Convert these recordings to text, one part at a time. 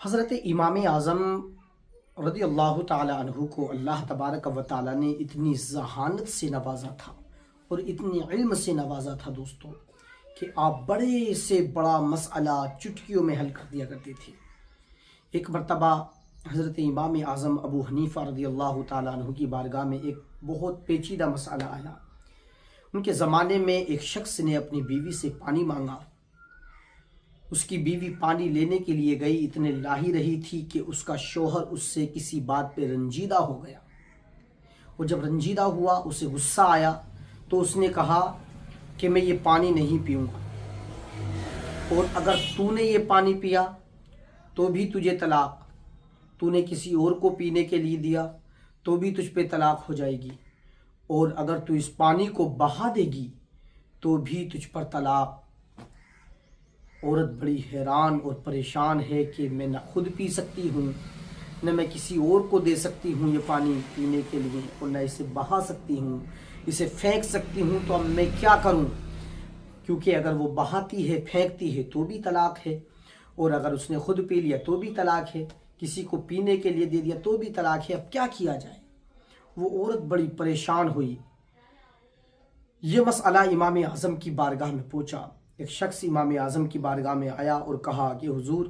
حضرت امام اعظم رضی اللہ تعالی عنہ کو اللہ تبارک و تعالی نے اتنی ذہانت سے نوازا تھا اور اتنی علم سے نوازا تھا دوستو کہ آپ بڑے سے بڑا مسئلہ چٹکیوں میں حل کر دیا کرتے تھے۔ ایک مرتبہ حضرت امام اعظم ابو حنیفہ رضی اللہ تعالی عنہ کی بارگاہ میں ایک بہت پیچیدہ مسئلہ آیا۔ ان کے زمانے میں ایک شخص نے اپنی بیوی سے پانی مانگا۔ اس کی بیوی پانی لینے کے لیے گئی، اتنے لاہی رہی تھی کہ اس کا شوہر اس سے کسی بات پہ رنجیدہ ہو گیا۔ وہ جب رنجیدہ ہوا، اسے غصہ آیا تو اس نے کہا کہ میں یہ پانی نہیں پیوں گا، اور اگر تو نے یہ پانی پیا تو بھی تجھے طلاق، تو نے کسی اور کو پینے کے لیے دیا تو بھی تجھ پہ طلاق ہو جائے گی، اور اگر تو اس پانی کو بہا دے گی تو بھی تجھ پر طلاق۔ عورت بڑی حیران اور پریشان ہے کہ میں نہ خود پی سکتی ہوں، نہ میں کسی اور کو دے سکتی ہوں یہ پانی پینے کے لیے، اور نہ اسے بہا سکتی ہوں، اسے پھینک سکتی ہوں، تو اب میں کیا کروں؟ کیونکہ اگر وہ بہاتی ہے، پھینکتی ہے تو بھی طلاق ہے، اور اگر اس نے خود پی لیا تو بھی طلاق ہے، کسی کو پینے کے لیے دے دیا تو بھی طلاق ہے، اب کیا کیا جائے؟ وہ عورت بڑی پریشان ہوئی۔ یہ مسئلہ امام اعظم کی بارگاہ میں پہنچا۔ ایک شخص امام اعظم کی بارگاہ میں آیا اور کہا کہ حضور،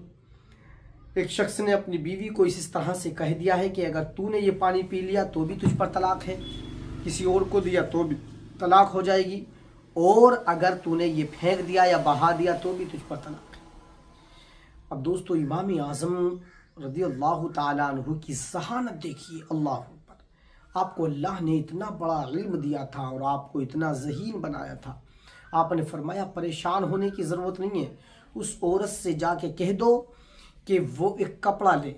ایک شخص نے اپنی بیوی کو اس طرح سے کہہ دیا ہے کہ اگر تو نے یہ پانی پی لیا تو بھی تجھ پر طلاق ہے، کسی اور کو دیا تو بھی طلاق ہو جائے گی، اور اگر تو نے یہ پھینک دیا یا بہا دیا تو بھی تجھ پر طلاق ہے۔ اب دوستو، امام اعظم رضی اللہ تعالی عنہ کی ذہانت دیکھیے، اللہ اکبر۔ آپ کو اللہ نے اتنا بڑا علم دیا تھا اور آپ کو اتنا ذہین بنایا تھا۔ آپ نے فرمایا پریشان ہونے کی ضرورت نہیں ہے، اس عورت سے جا کے کہہ دو کہ وہ ایک کپڑا لے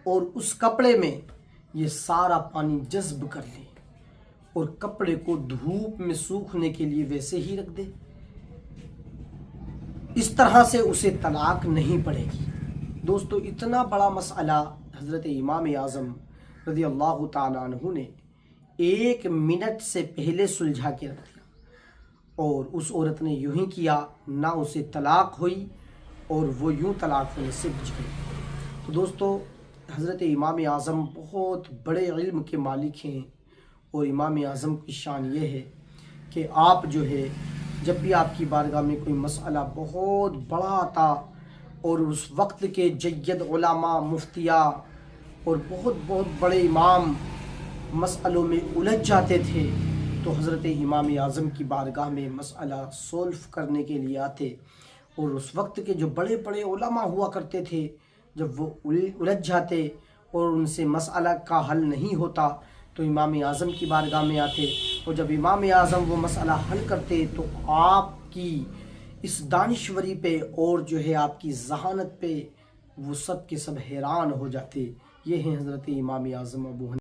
اور اس کپڑے میں یہ سارا پانی جذب کر لے، اور کپڑے کو دھوپ میں سوکھنے کے لیے ویسے ہی رکھ دے، اس طرح سے اسے طلاق نہیں پڑے گی۔ دوستو، اتنا بڑا مسئلہ حضرت امام اعظم رضی اللہ تعالی عنہ نے 1 منٹ سے پہلے سلجھا کے رکھ دیا، اور اس عورت نے یوں ہی کیا، نہ اسے طلاق ہوئی اور وہ یوں طلاق ہونے سے بچ گئی۔ تو دوستو، حضرت امام اعظم بہت بڑے علم کے مالک ہیں، اور امام اعظم کی شان یہ ہے کہ آپ جو ہے جب بھی آپ کی بارگاہ میں کوئی مسئلہ بہت بڑا آتا اور اس وقت کے جید علماء، مفتیاء اور بہت بڑے امام مسئلوں میں الجھ جاتے تھے، تو حضرت امام اعظم کی بارگاہ میں مسئلہ سولو کرنے کے لیے آتے، اور اس وقت کے جو بڑے بڑے علماء ہوا کرتے تھے، جب وہ الجھ جاتے اور ان سے مسئلہ کا حل نہیں ہوتا تو امام اعظم کی بارگاہ میں آتے، اور جب امام اعظم وہ مسئلہ حل کرتے تو آپ کی اس دانشوری پہ اور جو ہے آپ کی ذہانت پہ وہ سب کے سب حیران ہو جاتے۔ یہ ہیں حضرت امام اعظم ابو حنیفہ۔